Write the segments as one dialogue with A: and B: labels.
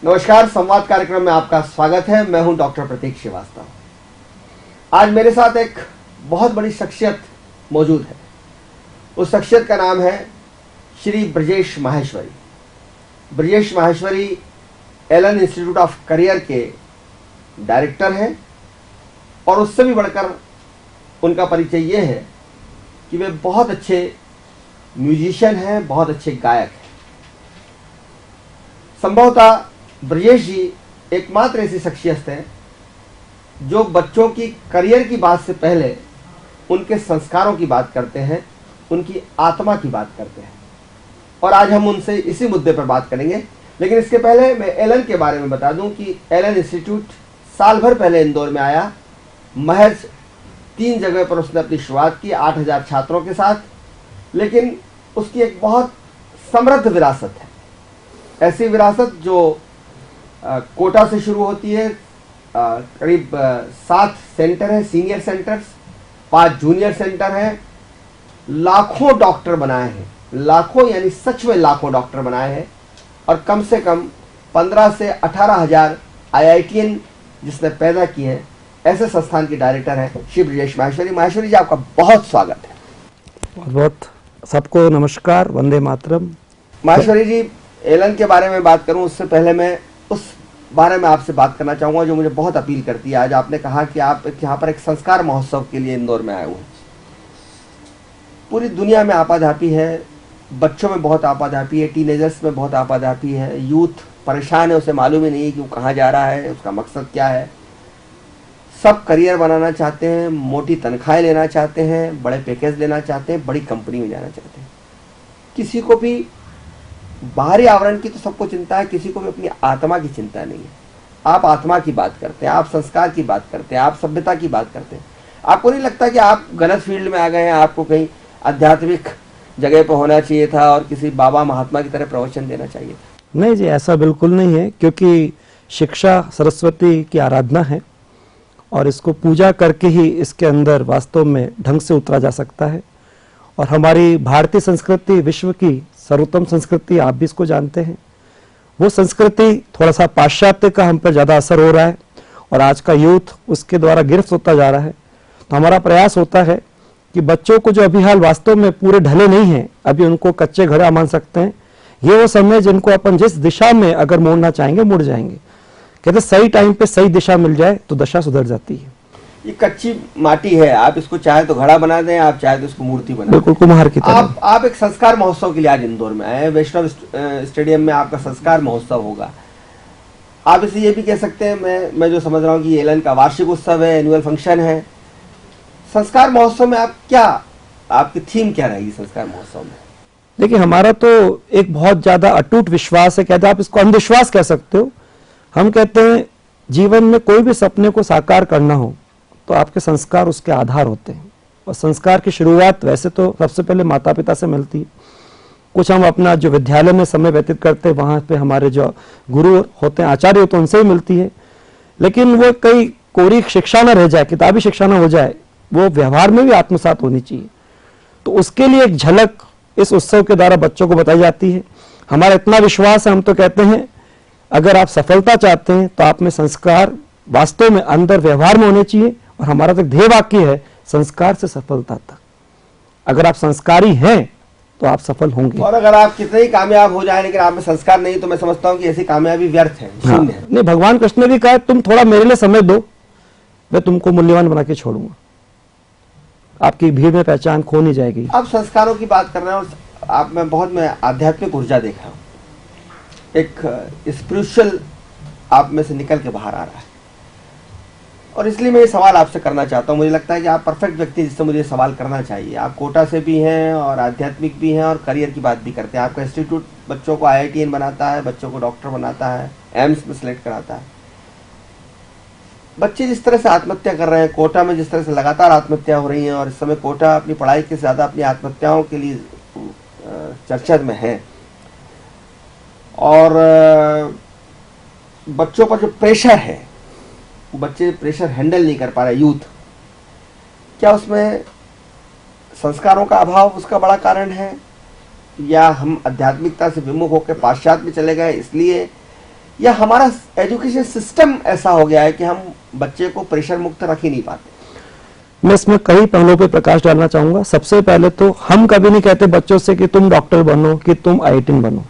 A: नमस्कार, संवाद कार्यक्रम में आपका स्वागत है। मैं हूं डॉक्टर प्रतीक श्रीवास्तव। आज मेरे साथ एक बहुत बड़ी शख्सियत मौजूद है। उस शख्सियत का नाम है Shri Brajesh Maheshwari. Brajesh Maheshwari Allen institute of career के डायरेक्टर हैं और उससे भी बढ़कर उनका परिचय ये है कि वे बहुत अच्छे म्यूजिशियन हैं, बहुत अच्छे गायक हैं। संभवतः ब्रजेश जी एकमात्र ऐसी शख्सियत हैं जो बच्चों की करियर की बात से पहले उनके संस्कारों की बात करते हैं, उनकी आत्मा की बात करते हैं। और आज हम उनसे इसी मुद्दे पर बात करेंगे। लेकिन इसके पहले मैं एलन के बारे में बता दूं कि एलन इंस्टीट्यूट साल भर पहले इंदौर में आया। महज 3 जगह पर उसने अपनी शुरुआत की 8000 छात्रों के साथ। लेकिन उसकी एक बहुत समृद्ध विरासत है, ऐसी विरासत जो कोटा से शुरू होती है। करीब 7 सेंटर हैं, सीनियर सेंटर्स, 5 जूनियर सेंटर हैं। लाखों डॉक्टर बनाए हैं, लाखों यानी सच में लाखों डॉक्टर बनाए हैं। और कम से कम 15 से 18,000 IITian जिसने पैदा किए हैं, ऐसे संस्थान की डायरेक्टर हैं श्री ब्रजेश माहेश्वरी। माहेश्वरी जी, आपका बहुत स्वागत है।
B: बहुत बहुत सबको नमस्कार, वंदे मातरम।
A: माहेश्वरी जी, एलन के बारे में बात करूं उससे पहले मैं उस बारे में आपसे बात करना चाहूँगा जो मुझे बहुत अपील करती है। आज आपने कहा कि आप यहाँ पर एक संस्कार महोत्सव के लिए इंदौर में आए हुए हैं। पूरी दुनिया में आपाधापी है, बच्चों में बहुत आपाधापी है, टीनेजर्स में बहुत आपाधापी है। यूथ परेशान है, उसे मालूम ही नहीं है कि वो कहाँ जा रहा है, उसका मकसद क्या है। सब करियर बनाना चाहते हैं, मोटी तनख्वाहें लेना चाहते हैं, बड़े पैकेज लेना चाहते हैं, बड़ी कंपनी में जाना चाहते हैं। किसी को भी बाहरी आवरण की तो सबको चिंता है, किसी को भी अपनी आत्मा की चिंता नहीं है। आप आत्मा की बात करते हैं, आप संस्कार की बात करते हैं, आप सभ्यता की बात करते हैं। आपको नहीं लगता कि आप गलत फील्ड में आ गए हैं? आपको कहीं आध्यात्मिक जगह पर होना चाहिए था और किसी बाबा महात्मा की तरह प्रवचन देना चाहिए था?
B: नहीं जी, ऐसा बिल्कुल नहीं है, क्योंकि शिक्षा सरस्वती की आराधना है और इसको पूजा करके ही इसके अंदर वास्तव में ढंग से उतरा जा सकता है। और हमारी भारतीय संस्कृति विश्व की सर्वोत्तम संस्कृति, आप भी इसको जानते हैं। वो संस्कृति थोड़ा सा पाश्चात्य का हम पर ज़्यादा असर हो रहा है और आज का यूथ उसके द्वारा गिरफ्त होता जा रहा है। तो हमारा प्रयास होता है कि बच्चों को जो अभी हाल वास्तव में पूरे ढले नहीं हैं, अभी उनको कच्चे घड़ा मान सकते हैं, ये वो समय जिनको अपन जिस दिशा में अगर मोड़ना चाहेंगे मुड़ जाएंगे। कहते सही टाइम पे सही दिशा मिल जाए तो दशा सुधर जाती है।
A: ये कच्ची माटी है, आप इसको चाहे तो घड़ा बना दें, आप चाहे तो इसको मूर्ति बना दें।
B: बिल्कुल कुम्हार की तरह।
A: आप एक संस्कार महोत्सव के लिए आज इंदौर में आए हैं। वैष्णव स्टेडियम में आपका संस्कार महोत्सव होगा। आप इसे ये भी कह सकते हैं, मैं जो समझ रहा हूँ कि एलन का वार्षिक उत्सव है, एनुअल फंक्शन है। संस्कार महोत्सव में आप क्या, आपकी थीम क्या रहेगी संस्कार महोत्सव में?
B: देखिए, हमारा तो एक बहुत ज्यादा अटूट विश्वास है, कहते हैं आप इसको अंधविश्वास कह सकते हो। हम कहते हैं जीवन में कोई भी सपने को साकार करना हो तो आपके संस्कार उसके आधार होते हैं। और संस्कार की शुरुआत वैसे तो सबसे पहले माता पिता से मिलती है। कुछ हम अपना जो विद्यालय में समय व्यतीत करते हैं वहाँ पे हमारे जो गुरु होते हैं, आचार्य होते हैं, उनसे ही मिलती है। लेकिन वो कई कोरी शिक्षा ना रह जाए, किताबी शिक्षा ना हो जाए, वो व्यवहार में भी आत्मसात होनी चाहिए। तो उसके लिए एक झलक इस उत्सव के द्वारा बच्चों को बताई जाती है। हमारा इतना विश्वास है, हम तो कहते हैं अगर आप सफलता चाहते हैं तो आप में संस्कार वास्तव में अंदर व्यवहार में होने चाहिए। और हमारा तो ध्येय वाक्य है, संस्कार से सफलता तक। अगर आप संस्कारी हैं तो आप सफल होंगे।
A: और अगर आप कितने ही कामयाब हो जाए लेकिन आप में संस्कार नहीं, तो मैं समझता हूँ कि ऐसी कामयाबी व्यर्थ है, शून्य है।
B: नहीं, भगवान कृष्ण ने भी कहा तुम थोड़ा मेरे लिए समय दो, मैं तुमको मूल्यवान बना के छोड़ूंगा। आपकी भीड़ में पहचान खो नहीं जाएगी।
A: आप संस्कारों की बात कर रहे हैं और आप मैं आध्यात्मिक ऊर्जा देख रहा हूँ, एक स्पिरिचुअल आप में से निकल के बाहर आ रहा है। और इसलिए मैं ये सवाल आपसे करना चाहता हूँ। मुझे लगता है कि आप परफेक्ट व्यक्ति जिससे मुझे सवाल करना चाहिए। आप कोटा से भी हैं और आध्यात्मिक भी हैं और करियर की बात भी करते हैं। आपका इंस्टीट्यूट बच्चों को IITian बनाता है, बच्चों को डॉक्टर बनाता है, एम्स में सेलेक्ट कराता है। बच्चे जिस तरह से आत्महत्या कर रहे हैं, कोटा में जिस तरह से लगातार आत्महत्या हो रही हैं, और इस समय कोटा अपनी पढ़ाई के ज़्यादा अपनी आत्महत्याओं के लिए चर्चा में है। और बच्चों पर जो प्रेशर है, बच्चे प्रेशर हैंडल नहीं कर पा रहे, यूथ, क्या उसमें संस्कारों का अभाव उसका बड़ा कारण है, या हम आध्यात्मिकता से विमुख होकर पाश्चात्य में चले गए इसलिए, या हमारा एजुकेशन सिस्टम ऐसा हो गया है कि हम बच्चे को प्रेशर मुक्त रख ही नहीं पाते?
B: मैं इसमें कई पहलुओं पे प्रकाश डालना चाहूंगा। सबसे पहले तो हम कभी नहीं कहते बच्चों से कि तुम डॉक्टर बनो, कि तुम आईआईटी बनो।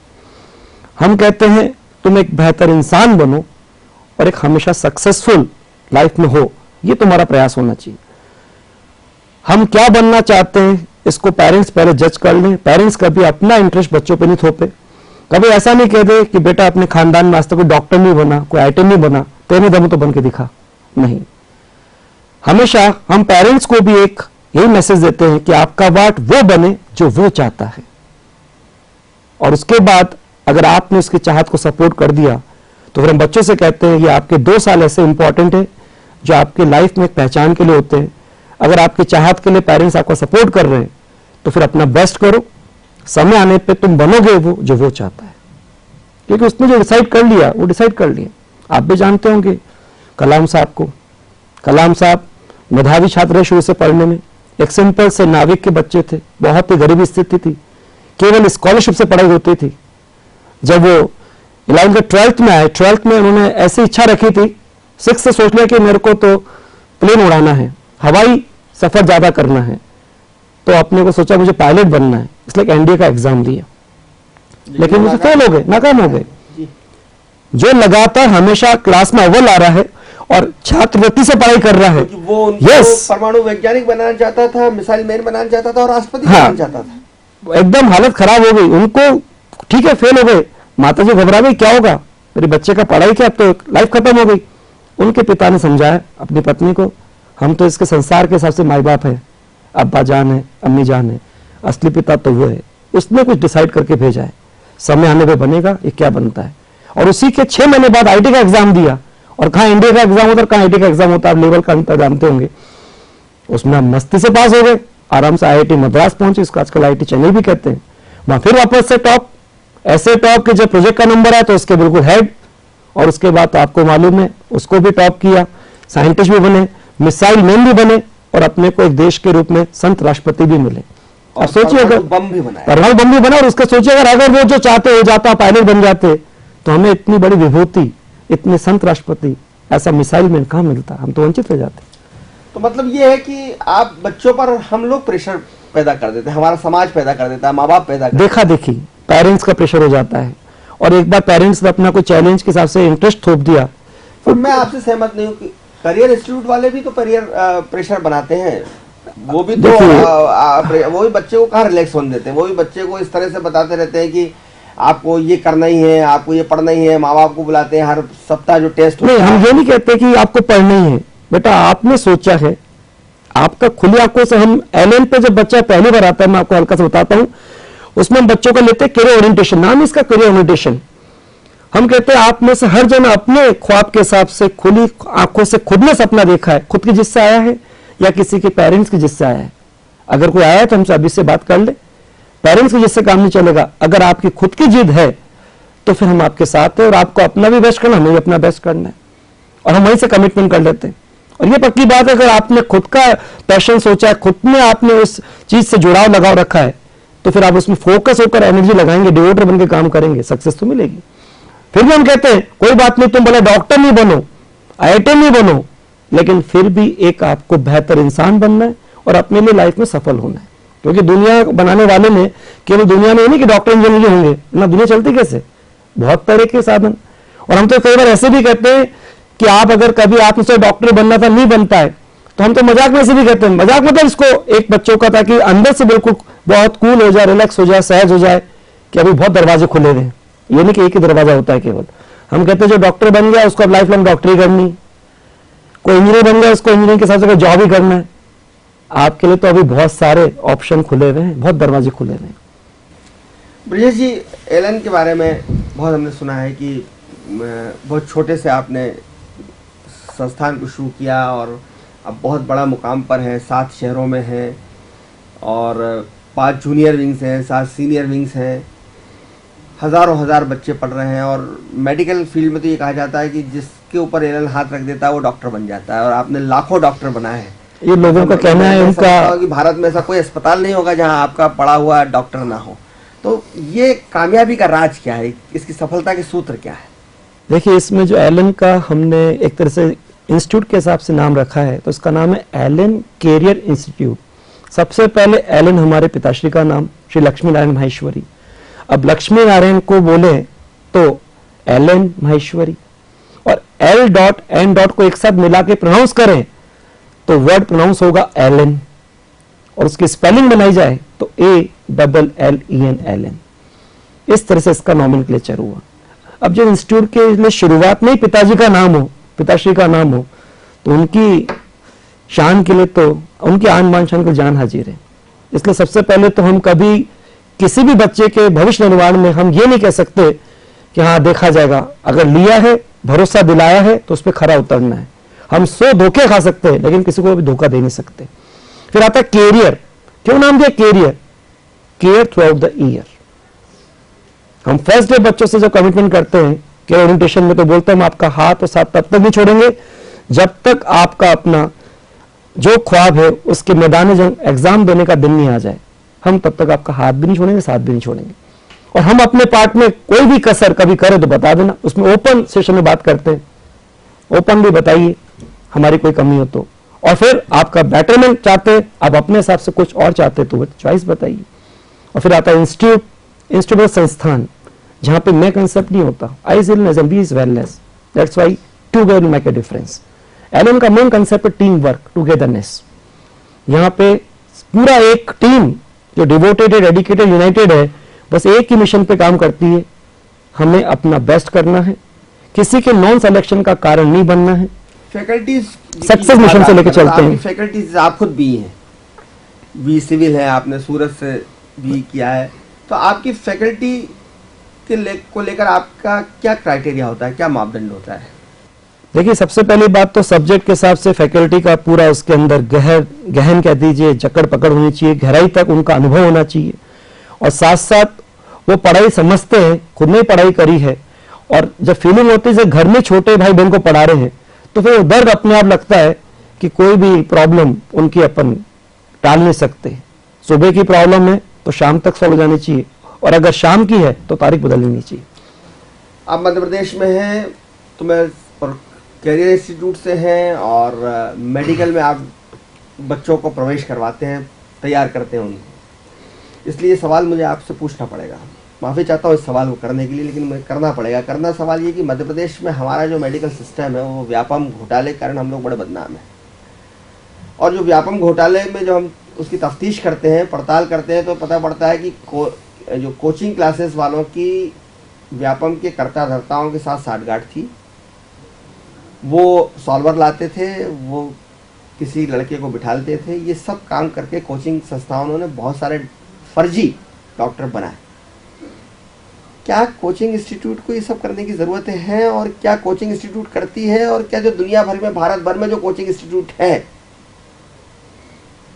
B: हम कहते हैं तुम एक बेहतर इंसान बनो और एक हमेशा सक्सेसफुल लाइफ में हो, ये तुम्हारा प्रयास होना चाहिए। हम क्या बनना चाहते हैं इसको पेरेंट्स पहले जज कर लें। पेरेंट्स कभी अपना इंटरेस्ट बच्चों पे नहीं थोपे। कभी ऐसा नहीं कह दे कि बेटा अपने खानदान में आज तक कोई डॉक्टर नहीं बना, कोई आईआईटी नहीं बना, तेरे दम तो बन के दिखा। नहीं, हमेशा हम पेरेंट्स को भी एक यही मैसेज देते हैं कि आपका वाट वो बने जो वो चाहता है, और उसके बाद अगर आपने उसकी चाहत को सपोर्ट कर दिया तो फिर हम बच्चों से कहते हैं कि आपके 2 साल ऐसे इंपॉर्टेंट है जो आपके लाइफ में एक पहचान के लिए होते हैं। अगर आपकी चाहत के लिए पेरेंट्स आपको सपोर्ट कर रहे हैं तो फिर अपना बेस्ट करो। समय आने पे तुम बनोगे वो जो वो चाहता है, क्योंकि उसने जो डिसाइड कर लिया वो डिसाइड कर लिया। आप भी जानते होंगे कलाम साहब को। कलाम साहब मेधावी छात्र रहे शुरू से पढ़ने में। एक सिंपल से नाविक के बच्चे थे, बहुत ही गरीबी स्थिति थी, केवल स्कॉलरशिप से पढ़ाई होती थी। जब वो 11th 12th में आए, 12th में उन्होंने ऐसी इच्छा रखी थी, 6th से सोच लिया कि मेरे को तो प्लेन उड़ाना है, हवाई सफर ज्यादा करना है, तो अपने को सोचा मुझे पायलट बनना है, इसलिए एनडीए का एग्जाम दिया, लेकिन मुझे फेल हो गए, नाकाम हो गए। जो लगातार हमेशा क्लास में अव्वल आ रहा है और छात्रवृत्ति से पढ़ाई कर रहा है,
A: वो परमाणु वैज्ञानिक बनाना चाहता था, मिसाइल मैन बनाना चाहता था और राष्ट्रपति बनाना चाहता था।
B: एकदम हालत खराब हो गई उनको। ठीक है, फेल हो गए, माता जी घबरा गई, क्या होगा मेरे बच्चे का पढ़ाई, क्या अब तो लाइफ खत्म हो गई। उनके पिता ने समझाया अपनी पत्नी को, हम तो इसके संसार के हिसाब से माई बाप है, अब्बा जान है, अम्मी जान है, असली पिता तो वो है। उसने कुछ डिसाइड करके भेजा है, समय आने पे बनेगा ये क्या बनता है। और उसी के 6 महीने बाद आईआईटी का एग्जाम दिया, और कहाँ इंडिया का एग्जाम होता है, कहाँ आईआईटी का एग्जाम होता है, आप लेवल का अंतर जानते होंगे। उसमें हम मस्ती से पास हो गए, आराम से आईआईटी मद्रास पहुंचे, इसको आजकल आईआईटी चेन्नई भी कहते हैं। वहां फिर वापस से टॉप, ऐसे टॉप कि जब प्रोजेक्ट का नंबर आया तो उसके बिल्कुल हेड, और उसके बाद तो आपको मालूम है उसको भी टॉप किया, साइंटिस्ट भी बने, मिसाइल मैन भी बने, और अपने को एक देश के रूप में संत राष्ट्रपति भी मिले। और सोचिए अगर परमाणु बम भी बना, और उसका सोचिए अगर वो जो चाहते हो जाता, पायलट बन जाते, तो हमें इतनी बड़ी विभूति, इतने संत राष्ट्रपति, ऐसा मिसाइल मैन कहां मिलता, हम तो वंचित रह जाते।
A: तो मतलब ये है कि आप बच्चों पर हम लोग प्रेशर पैदा कर देते हैं, हमारा समाज पैदा कर देता है, माँ बाप पैदा कर
B: देखा देखी पेरेंट्स का प्रेशर हो जाता है, और एक बार पेरेंट्स ने अपना कोई चैलेंज के हिसाब से इंटरेस्ट थोप दिया।
A: तो मैं आपसे सहमत नहीं हूँ कि करियर इंस्टीट्यूट वाले भी तो करियर प्रेशर बनाते हैं, वो भी तो वो भी बच्चे को कहाँ रिलैक्स होने देते हैं, वो भी बच्चे को इस तरह से बताते रहते हैं कि आपको ये करना ही है, आपको ये पढ़ना ही है। माँ बाप को बुलाते हैं हर सप्ताह जो टेस्ट
B: नहीं, हम ये नहीं कहते कि आपको पढ़ना ही है, बेटा आपने सोचा है, आपका खुली आंखों से। हम एलएल पे जब बच्चा पहली बार आता है, मैं आपको हल्का से बताता हूं, उसमें हम बच्चों का लेते हैं करियर ओरिएंटेशन, नाम इसका करियर ओरिएंटेशन। हम कहते हैं आप में से हर जना अपने ख्वाब के हिसाब से खुली आंखों से खुद ने सपना देखा है, खुद की जिससे आया है या किसी के पेरेंट्स की जिससे आया है। अगर कोई आया है तो हमसे अभी से बात कर ले, पेरेंट्स की जिससे काम नहीं चलेगा। अगर आपकी खुद की जिद है तो फिर हम आपके साथ हैं, और आपको अपना भी बेस्ट करना, हमें भी अपना बेस्ट करना है, और हम वहीं से कमिटमेंट कर लेते हैं। और ये पक्की बात है, अगर आपने खुद का पैशन सोचा है, खुद ने आपने उस चीज से जुड़ाव लगाव रखा है, तो फिर आप उसमें फोकस होकर एनर्जी लगाएंगे, डिवोटर बनकर काम करेंगे, सक्सेस तो मिलेगी। फिर भी हम कहते हैं कोई बात नहीं, तुम भले डॉक्टर नहीं बनो, आईआईटी नहीं बनो, लेकिन फिर भी एक आपको बेहतर इंसान बनना है और अपने लिए लाइफ में सफल होना है। क्योंकि दुनिया बनाने वाले ने केवल दुनिया में नहीं कि डॉक्टर इंजीनियर होंगे ना, दुनिया चलती कैसे, बहुत तरह के साधन। और हम तो कई बार ऐसे भी कहते हैं कि आप अगर कभी आपसे डॉक्टर बनना था, नहीं बनता है, तो हम तो मजाक में से भी कहते हैं, मजाक मतलब इसको एक बच्चों का, ताकि अंदर से बिल्कुल बहुत कूल हो जाए, रिलैक्स हो जाए, सहज हो जाए कि अभी बहुत दरवाजे खुले हुए हैं। ये नहीं कि एक ही दरवाजा होता है केवल। हम कहते हैं जो डॉक्टर बन गया उसको अब लाइफ लॉन्ग डॉक्टरी करनी, कोई इंजीनियर बन गया उसको इंजीनियरिंग के साथ जॉब ही करना है। आपके लिए तो अभी बहुत सारे ऑप्शन खुले हुए हैं, बहुत दरवाजे खुले हुए हैं।
A: ब्रजेश जी, एलन के बारे में बहुत हमने सुना है कि बहुत छोटे से आपने संस्थान को शुरू किया और अब बहुत बड़ा मुकाम पर है, 7 शहरों में है, और 5 जूनियर विंग्स हैं, 7 सीनियर विंग्स हैं, हज़ारों हजार बच्चे पढ़ रहे हैं। और मेडिकल फील्ड में तो ये कहा जाता है कि जिसके ऊपर एलन हाथ रख देता है वो डॉक्टर बन जाता है, और आपने लाखों डॉक्टर बनाए हैं।
B: ये लोगों का कहना है उनका
A: कि भारत में ऐसा कोई अस्पताल नहीं होगा जहां आपका पढ़ा हुआ डॉक्टर ना हो। तो ये कामयाबी का राज क्या है, इसकी सफलता के सूत्र क्या है?
B: देखिए, इसमें जो एलन का हमने एक तरह से इंस्टीट्यूट के हिसाब से नाम रखा है, तो उसका नाम है एलन कैरियर इंस्टीट्यूट। सबसे पहले एलन हमारे पिताश्री का नाम, श्री लक्ष्मी नारायण माहेश्वरी। अब लक्ष्मी नारायण को बोले तो एलन माहेश्वरी, और एल डॉट एन डॉट को एक साथ मिला के प्रोनाउंस करें तो वर्ड प्रोनाउंस होगा एलन, और उसकी स्पेलिंग बनाई जाए तो ALLEN एलन। इस तरह से इसका नॉमेनक्लेचर हुआ। अब जब इंस्टीट्यूट के लिए शुरुआत में ही पिताजी का नाम हो, पिताश्री का नाम हो, तो उनकी शान के लिए, तो उनकी आन बान शान को जान हाजिर है। इसलिए सबसे पहले तो हम कभी किसी भी बच्चे के भविष्य निर्माण में हम ये नहीं कह सकते कि हाँ देखा जाएगा, अगर लिया है, भरोसा दिलाया है तो उस पर खरा उतरना है। हम 100 धोखे खा सकते हैं लेकिन किसी को भी धोखा दे नहीं सकते। फिर आता है कैरियर। क्यों नाम दिया career? Care throughout the year. हम फर्स्ट डे बच्चों से जो कमिटमेंट करते हैं कि ओरिएंटेशन में, तो बोलते हैं हम आपका हाथ और साथ तब तक नहीं छोड़ेंगे जब तक आपका अपना जो ख्वाब है उसके मैदान जंग एग्जाम देने का दिन नहीं आ जाए। हम तब तक आपका हाथ भी नहीं छोड़ेंगे, साथ भी नहीं छोड़ेंगे। और हम अपने पार्ट में कोई भी कसर कभी करें तो बता देना, उसमें ओपन सेशन में बात करते हैं, ओपन भी बताइए हमारी कोई कमी हो तो। और फिर आपका बेटरमेंट चाहते हैं, आप अपने हिसाब से कुछ और चाहते हैं तो वो चॉइस बताइए। और फिर आता है इंस्टीट्यूट। इंस्टीट्यूट संस्थान, जहां पे मैं कंसेप्ट नहीं होता, I is illness and we is wellness, that's why together will make a difference. Allen का मेन कंसेप्ट है टीम वर्क, टुगेदरनेस। यहाँ पे पूरा एक टीम जो डिवोटेड है, डेडिकेटेड, यूनाइटेड है, बस एक ही मिशन पे काम करती है, हमें अपना बेस्ट करना है, किसी के नॉन सिलेक्शन का कारण नहीं बनना है।
A: फैकल्टीज
B: सक्सेस मिशन से लेकर चलते हैं।
A: फैकल्टीज आप खुद भी हैं, बी सिविल है, आपने सूरत से भी किया है, तो आपकी फैकल्टी को लेकर आपका क्या क्राइटेरिया होता है, क्या मापदंड होता है?
B: देखिए, सबसे पहली बात तो सब्जेक्ट के हिसाब से फैकल्टी का पूरा उसके अंदर गहन कह दीजिए, जकड़ पकड़ होनी चाहिए, गहराई तक उनका अनुभव होना चाहिए, और साथ साथ वो पढ़ाई समझते हैं, खुद ने पढ़ाई करी है, और जब फीलिंग होती है घर में छोटे भाई बहन को पढ़ा रहे हैं तो फिर दर्द अपने आप लगता है कि कोई भी प्रॉब्लम उनकी अपन टाल नहीं सकते। सुबह की प्रॉब्लम है तो शाम तक सॉल्व हो जानी चाहिए, और अगर शाम की है तो तारीख बदल लेनी चाहिए।
A: आप मध्य प्रदेश में हैं तो मैं, और कैरियर इंस्टीट्यूट से हैं, और मेडिकल में आप बच्चों को प्रवेश करवाते हैं, तैयार करते हैं उनको, इसलिए सवाल मुझे आपसे पूछना पड़ेगा। माफ़ी चाहता हूँ इस सवाल को करने के लिए, लेकिन मुझे करना पड़ेगा। करना सवाल ये कि मध्य प्रदेश में हमारा जो मेडिकल सिस्टम है वो व्यापम घोटाले के कारण हम लोग बड़े बदनाम हैं, और जो व्यापम घोटाले में जो हम उसकी तफ्तीश करते हैं, पड़ताल करते हैं, तो पता पड़ता है कि जो कोचिंग क्लासेस वालों की व्यापम के कर्ता धर्ताओं के साथ साठगांठ थी। वो सॉल्वर लाते थे, वो किसी लड़के को बिठाते थे, ये सब काम करके कोचिंग संस्थाओं ने बहुत सारे फर्जी डॉक्टर बनाए। क्या कोचिंग इंस्टीट्यूट को ये सब करने की ज़रूरत है, और क्या कोचिंग इंस्टीट्यूट करती है, और क्या जो दुनिया भर में, भारत भर में जो कोचिंग इंस्टीट्यूट है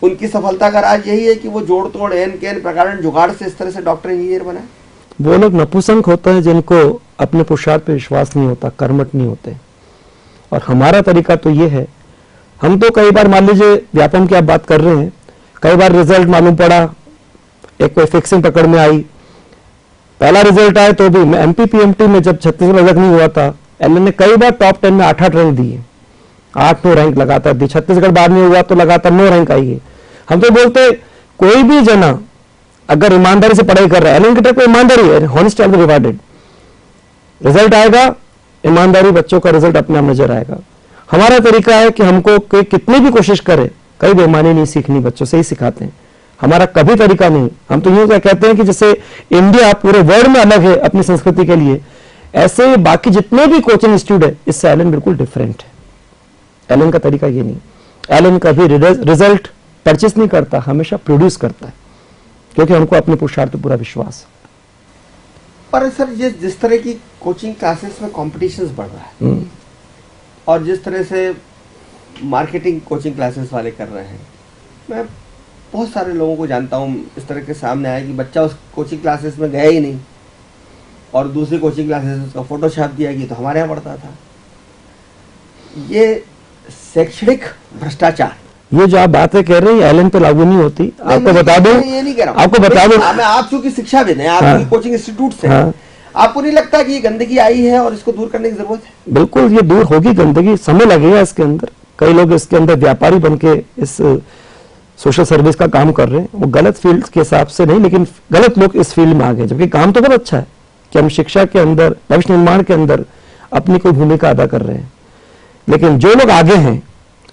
A: उनकी सफलता का राज यही है कि वो जोड़ तोड़ एन केन प्रकार जुगाड़ से इस तरह से डॉक्टर इंजीनियर बनाए?
B: वो लोग नपुंसक होते हैं जिनको अपने पुरुषार्थ पे विश्वास नहीं होता, कर्मठ नहीं होते। और हमारा तरीका तो ये है, हम तो कई बार, मान लीजिए व्यापम की आप बात कर रहे हैं, कई बार रिजल्ट मालूम पड़ा, एक कोई फिक्सिंग पकड़ में आई, पहला रिजल्ट आया तो भी मैं MP PMT में जब छत्तीसगढ़ अलग नहीं हुआ था, एलन ने कई बार टॉप 10 में 8-8 रैंक दिए, 8-9 रैंक लगातार दी। छत्तीसगढ़ बाद में हुआ तो लगातार 9 रैंक आई है। हम तो बोलते कोई भी जना अगर ईमानदारी से पढ़ाई कर रहा है, एलन की तरफ ईमानदारी है, honesty will be rewarded. Result आएगा, ईमानदारी बच्चों का रिजल्ट अपने आप नजर आएगा। हमारा तरीका है कि हमको कितनी भी कोशिश करे, कई बेईमानी नहीं सीखनी, बच्चों से ही सिखाते हैं। हमारा कभी तरीका नहीं, हम तो यूं कहते हैं कि जैसे इंडिया पूरे वर्ल्ड में अलग है अपनी संस्कृति के लिए, ऐसे बाकी जितने भी कोचिंग इंस्टीट्यूट है, इससे एलन बिल्कुल डिफरेंट है। एलन का तरीका ये नहीं, एलन कभी रिजल्ट परचेस नहीं करता, हमेशा प्रोड्यूस करता है, क्योंकि हमको अपने पुरुषार्थ पर पूरा विश्वास है।
A: पर सर, ये जिस तरह की कोचिंग क्लासेस में कॉम्पिटिशन बढ़ रहा है, और जिस तरह से मार्केटिंग कोचिंग क्लासेस वाले कर रहे हैं, मैं बहुत सारे लोगों को जानता हूँ इस तरह के सामने आया कि बच्चा उस कोचिंग क्लासेस में गया ही नहीं, और दूसरी कोचिंग क्लासेस उसका फोटो छाप दिया कि तो हमारे यहाँ पढ़ता था। ये शैक्षणिक भ्रष्टाचार,
B: ये जो आप बातें कह रहे हैं एलन पे लागू नहीं होती। आपको बता दूं,
A: ये नहीं कह रहा हूं,
B: आपको बता दूं,
A: मैं आप चूंकि शिक्षाविद हैं, आप कोचिंग इंस्टीट्यूट से, आपको नहीं लगता कि ये गंदगी आई है और इसको दूर करने की जरूरत है?
B: बिल्कुल ये दूर होगी गंदगी, समय लगेगा इसके अंदर। कई लोग इसके अंदर व्यापारी बन के इस सोशल सर्विस का काम कर रहे हैं, वो गलत फील्ड के हिसाब से नहीं, लेकिन गलत लोग इस फील्ड में आ गए, जबकि काम तो बहुत अच्छा है कि हम शिक्षा के अंदर, भविष्य निर्माण के अंदर अपनी कोई भूमिका अदा कर रहे हैं। लेकिन जो लोग आगे हैं,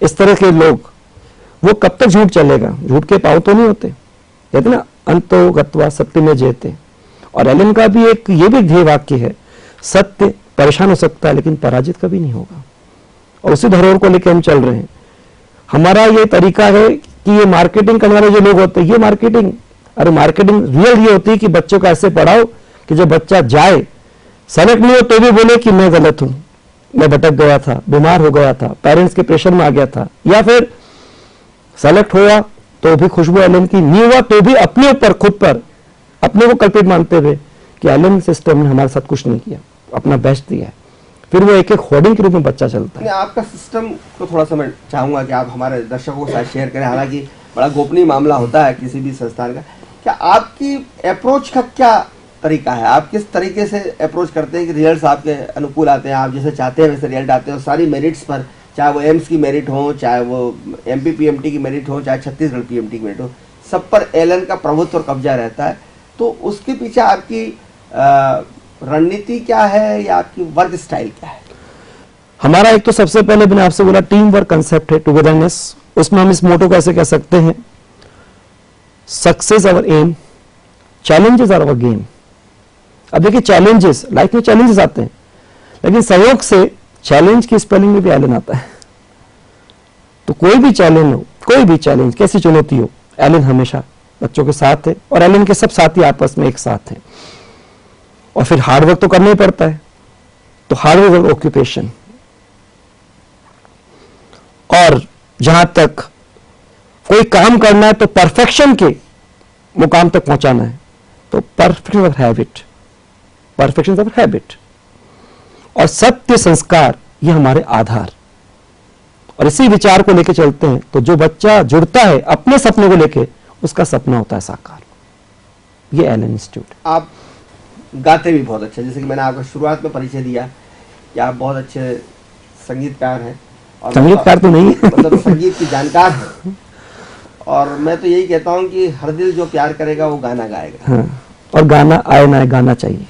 B: इस तरह के लोग, वो कब तक झूठ चलेगा? झूठ के पाँव तो नहीं होते, कहते ना अंतो गत्वा सत्य में जेते। और एलन का भी ये भी ध्येय वाक्य है, सत्य परेशान हो सकता है लेकिन पराजित कभी नहीं होगा। और उसी धरोहर को लेकर हम चल रहे हैं। हमारा ये तरीका है कि ये मार्केटिंग करने वाले जो लोग होते हैं, ये मार्केटिंग, अरे मार्केटिंग रियल ये होती है कि बच्चों को ऐसे पढ़ाओ कि जब बच्चा जाए, सेलेक्ट नहीं हो तो भी बोले कि मैं गलत हूं, मैं भटक गया था, बीमार हो गया था, पेरेंट्स के प्रेशर में आ गया था, या फिर सेलेक्ट हुआ तो भी खुशबू एलन की, नहीं हुआ तो भी अपने ऊपर, खुद पर अपने को कल्पित मानते हुए कि एलन सिस्टम ने हमारे साथ कुछ नहीं किया, अपना बेस्ट दिया है। फिर वो एक एक होर्डिंग के रूप में बच्चा चलता है।
A: आपका सिस्टम को थोड़ा सा मैं चाहूंगा कि आप हमारे दर्शकों के साथ शेयर करें, हालांकि बड़ा गोपनीय मामला होता है किसी भी संस्थान का। क्या आपकी अप्रोच का क्या तरीका है? आप किस तरीके से अप्रोच करते हैं कि रिजल्ट्स आपके अनुकूल आते हैं, आप जैसे चाहते हैं वैसे रिजल्ट आते हैं, और सारी मेरिट्स पर, चाहे वो एम्स की मेरिट हो, चाहे वो MP PMT की मेरिट हो, चाहे छत्तीसगढ़ PMT की मेरिट हो, सब पर एलन का प्रभुत्व और कब्जा रहता है। तो उसके पीछे आपकी रणनीति क्या है या आपकी वर्क स्टाइल क्या है?
B: हमारा एक तो सबसे पहले मैंने आपसे बोला टीम वर्क कंसेप्ट है, टुगेदरनेस। उसमें हम इस मोटो को ऐसे कह सकते हैं, success our aim, challenges are our game. अब देखिए चैलेंजेस, लाइफ में चैलेंजेस आते हैं, लेकिन सहयोग से चैलेंज की स्पेलिंग में भी एलन आता है। तो कोई भी चैलेंज हो, कोई भी चैलेंज, कैसी चुनौती हो, एलन हमेशा बच्चों के साथ है, और एलन के सब साथी आपस में एक साथ हैं। और फिर हार्डवर्क तो करना ही पड़ता है, तो हार्डवर्क ऑक्यूपेशन। और जहां तक कोई काम करना है तो परफेक्शन के मुकाम तक पहुंचाना है, तो perfection of habit, perfection of habit और सत्य संस्कार, ये हमारे आधार। और इसी विचार को लेकर चलते हैं, तो जो बच्चा जुड़ता है अपने सपने को लेकर, उसका सपना होता है साकार। ये एलन इंस्टीट्यूट।
A: आप गाते भी बहुत अच्छे, जैसे कि मैंने आपको शुरुआत में परिचय दिया कि आप बहुत अच्छे संगीतकार हैं, और
B: संगीतकार तो नहीं है,
A: मतलब संगीत की जानकार हैं। और मैं तो यही कहता हूं कि हर दिल जो प्यार करेगा वो गाना गाएगा।
B: हाँ, और गाना आए ना आए, गाना चाहिए,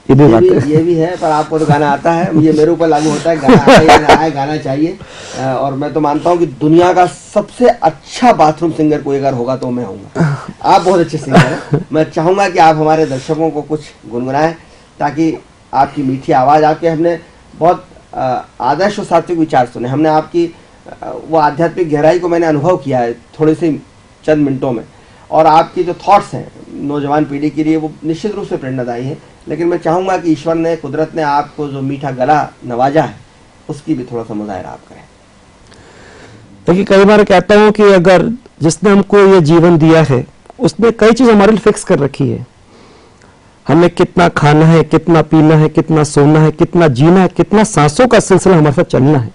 B: ये भी बात है।
A: ये भी है, पर आपको तो गाना आता है, ये मेरे ऊपर लागू होता है, गाना आए या ना आए, गाना चाहिए। और मैं तो मानता हूँ कि दुनिया का सबसे अच्छा बाथरूम सिंगर कोई अगर होगा तो मैं हूँगा। आप बहुत अच्छे सिंगर हैं। मैं चाहूँगा कि आप हमारे दर्शकों को कुछ गुनगुनाएं, ताकि आपकी मीठी आवाज़, आपके हमने बहुत आदर्श और सात्विक विचार सुने, हमने आपकी वो आध्यात्मिक गहराई को मैंने अनुभव किया है थोड़े से चंद मिनटों में, और आपकी जो थॉट्स हैं नौजवान पीढ़ी के लिए वो निश्चित रूप से प्रेरणादायी है। लेकिन मैं चाहूँगा कि ईश्वर ने, कुदरत ने आपको जो मीठा गला नवाजा है, उसकी भी थोड़ा सा मुजाहिरा आप करें।
B: देखिए कई बार कहता हूँ कि अगर जिसने हमको ये जीवन दिया है, उसने कई चीज़ हमारे लिए फिक्स कर रखी है। हमें कितना खाना है, कितना पीना है, कितना सोना है, कितना जीना है, कितना सांसों का सिलसिला हमारे साथ चलना है,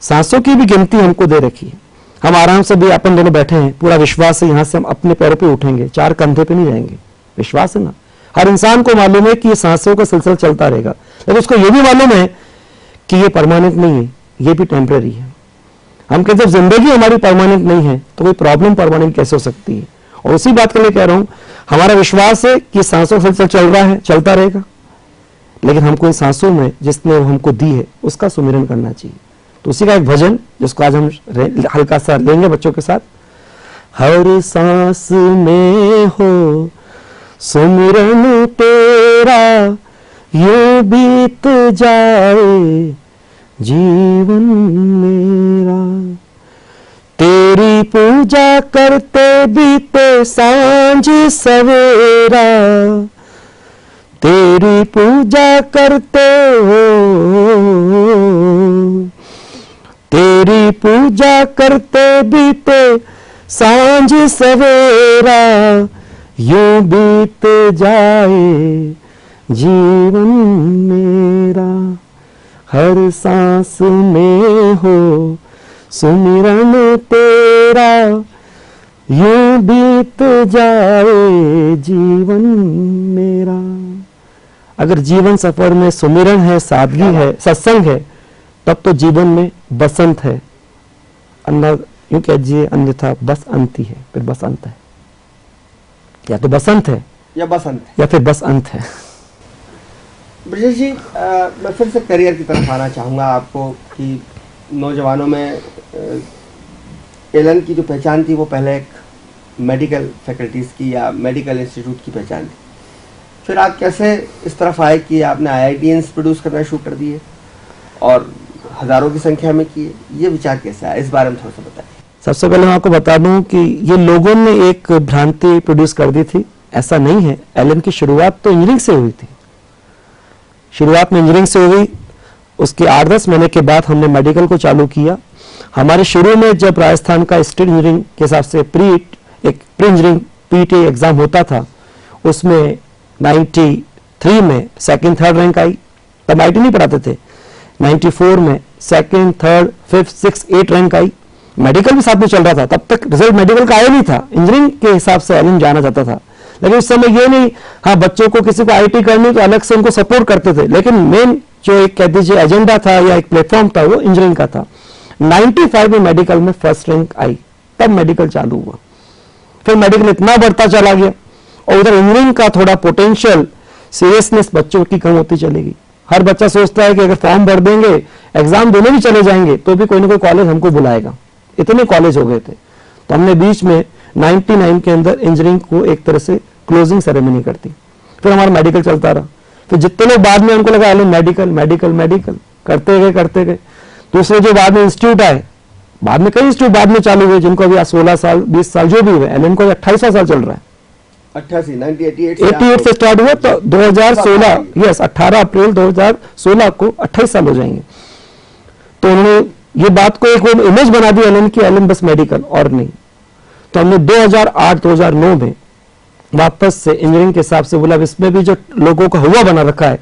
B: सांसों की भी गिनती हमको दे रखी है। हम आराम से भी अपन दोनों बैठे हैं, पूरा विश्वास है यहाँ से हम अपने पैरों पे उठेंगे, चार कंधे पे नहीं रहेंगे, विश्वास है ना। हर इंसान को मालूम है कि ये सांसों का सिलसिला चलता रहेगा, लेकिन उसको ये भी मालूम है कि ये परमानेंट नहीं है, ये भी टेम्पररी है। हम कहते जब जिंदगी हमारी परमानेंट नहीं है तो कोई प्रॉब्लम परमानेंट कैसे हो सकती है। और उसी बात के लिए कह रहा हूं, हमारा विश्वास है कि सांसों का सिलसिला चल रहा है, चलता रहेगा, लेकिन हमको इन सांसों में जिसने हमको दी है उसका सुमिरन करना चाहिए। तो उसी का एक भजन जिसको आज हम हल्का सा लेंगे बच्चों के साथ। हर सांस में हो सुमिरन तेरा, यूं बीत जाए जीवन मेरा। तेरी पूजा करते बीते सांझ सवेरा, तेरी पूजा करते हो, तेरी पूजा करते बीते सांझ सवेरा, यूं बीत जाए जीवन मेरा। हर सांस में हो सुमिरन तेरा, यूं बीत जाए जीवन मेरा। अगर जीवन सफर में सुमिरन है, सादगी है, सत्संग है, तब तो जीवन में बसंत है। यूं कहिए, अन्यथा बस अंत ही है, फिर बस अंत है। या तो बसंत है
A: या बसंत है
B: या फिर बस अंत है।
A: ब्रजेश जी, मैं फिर से करियर की तरफ आना चाहूँगा आपको कि नौजवानों में एलन की जो पहचान थी वो पहले एक मेडिकल फैकल्टीज़ की या मेडिकल इंस्टीट्यूट की पहचान थी। फिर आप कैसे इस तरफ आए कि आपने IITians प्रोड्यूस करना शुरू कर दिए और हज़ारों की संख्या में किए? ये विचार कैसे आया, इस बारे में थोड़ा सा बताइए।
B: सबसे पहले मैं आपको बता दूं कि ये लोगों ने एक भ्रांति प्रोड्यूस कर दी थी, ऐसा नहीं है। एलन की शुरुआत तो इंजीनियरिंग से हुई थी, शुरुआत में इंजीनियरिंग से हुई। उसके 8-10 महीने के बाद हमने मेडिकल को चालू किया। हमारे शुरू में जब राजस्थान का स्टेट इंजीनियरिंग के हिसाब से प्री इंजीनियरिंग PET एग्जाम होता था, उसमें 93 में सेकंड थर्ड रैंक आई। तब IT नहीं पढ़ाते थे। 94 में second third fifth six 8 rank आई। मेडिकल भी साथ में चल रहा था, तब तक रिजल्ट मेडिकल का आया नहीं था। इंजीनियरिंग के हिसाब से एलन जाना जाता था, लेकिन उस समय ये नहीं, हाँ बच्चों को किसी को IT करनी तो अलग से उनको सपोर्ट करते थे, लेकिन मेन जो एक कह दीजिए एजेंडा था या एक प्लेटफॉर्म था वो इंजीनियरिंग का था। 95 में मेडिकल में फर्स्ट रैंक आई, तब मेडिकल चालू हुआ। फिर मेडिकल इतना बढ़ता चला गया और उधर इंजीनियरिंग का थोड़ा पोटेंशियल सीरियसनेस बच्चों की कम होती चलेगी। हर बच्चा सोचता है कि अगर फॉर्म भर देंगे, एग्जाम देने भी चले जाएंगे तो भी कोई ना कोई कॉलेज हमको बुलाएगा। इतने कॉलेज हो गए थे, तो हमने बीच में 99 के अंदर इंजीनियरिंग को एक तरह से क्लोजिंग सेरेमनी कर दी। फिर हमारा मेडिकल चलता रहा। फिर जितने लोग बाद में उनको लगा एलन मेडिकल मेडिकल मेडिकल करते गए। दूसरे जो बाद में इंस्टीट्यूट आए, बाद में कई इंस्टीट्यूट बाद में चालू हुए, जिनको अभी 16 साल 20 साल जो भी हुए, एलन को 28 साल चल रहा है। 88 से स्टार्ट हुआ तो 2016 यस 18 अप्रैल 2016 को 28 साल हो जाएंगे। तो उन्होंने ये बात को एक इमेज बना दी एलन की, एलन बस मेडिकल और नहीं। तो हमने 2008-2009 में वापस से इंजीनियरिंग के हिसाब से बोला, इसमें भी जो लोगों का हुआ बना रखा है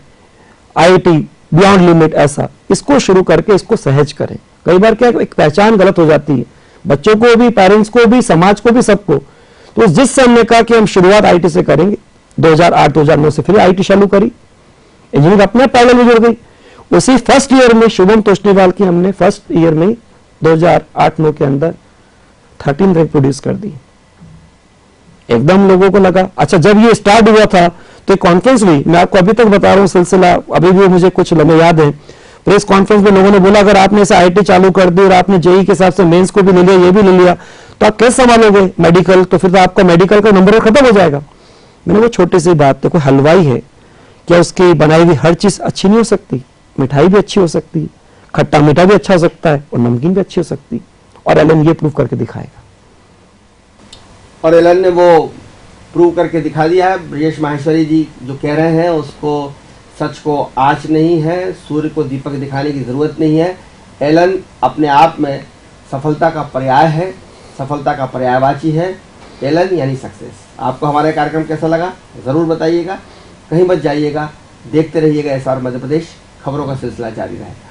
B: IIT बियॉन्ड लिमिट, ऐसा इसको शुरू करके इसको सहज करें। कई बार क्या एक पहचान गलत हो जाती है, बच्चों को भी, पेरेंट्स को भी, समाज को भी, सबको। तो जिस से हमने कहा कि हम शुरुआत IT से करेंगे, 2008-2009 से फिर IT चालू करी। इंजीनियरिंग अपने पैरेलल में जुड़ गई। उसी फर्स्ट ईयर में शुभम तोष्णीवाल की हमने फर्स्ट ईयर में 2008-9 के अंदर 13 रैंक प्रोड्यूस कर दी। एकदम लोगों को लगा। अच्छा, जब ये स्टार्ट हुआ था तो एक कॉन्फ्रेंस हुई, मैं आपको अभी तक बता रहा हूँ सिलसिला, अभी भी मुझे कुछ लम्हे याद है। प्रेस कॉन्फ्रेंस में लोगों ने बोला, अगर आपने ऐसे IT चालू कर दी और आपने JEE के हिसाब से मेंस को भी ले लिया, ये भी ले लिया, तो आप कैसे संभालोगे मेडिकल? तो फिर तो आपका मेडिकल का नंबर खत्म हो जाएगा। मैंने वो छोटी सी बात, देखो हलवाई है, क्या उसकी बनाई हुई हर चीज अच्छी नहीं हो सकती? मिठाई भी अच्छी हो सकती, खट्टा मीठा भी अच्छा हो सकता है और नमकीन भी अच्छी हो सकती। और एलन ये प्रूव करके दिखाएगा,
A: और एलन ने वो प्रूव करके दिखा दिया है। ब्रजेश माहेश्वरी जी जो कह रहे हैं उसको, सच को आँच नहीं है, सूर्य को दीपक दिखाने की ज़रूरत नहीं है। एलन अपने आप में सफलता का पर्याय है, सफलता का पर्यायवाची है। एलन यानी सक्सेस। आपको हमारा कार्यक्रम कैसा लगा ज़रूर बताइएगा, कहीं मत जाइएगा, देखते रहिएगा SR मध्य प्रदेश। खबरों का सिलसिला जारी रहेगा।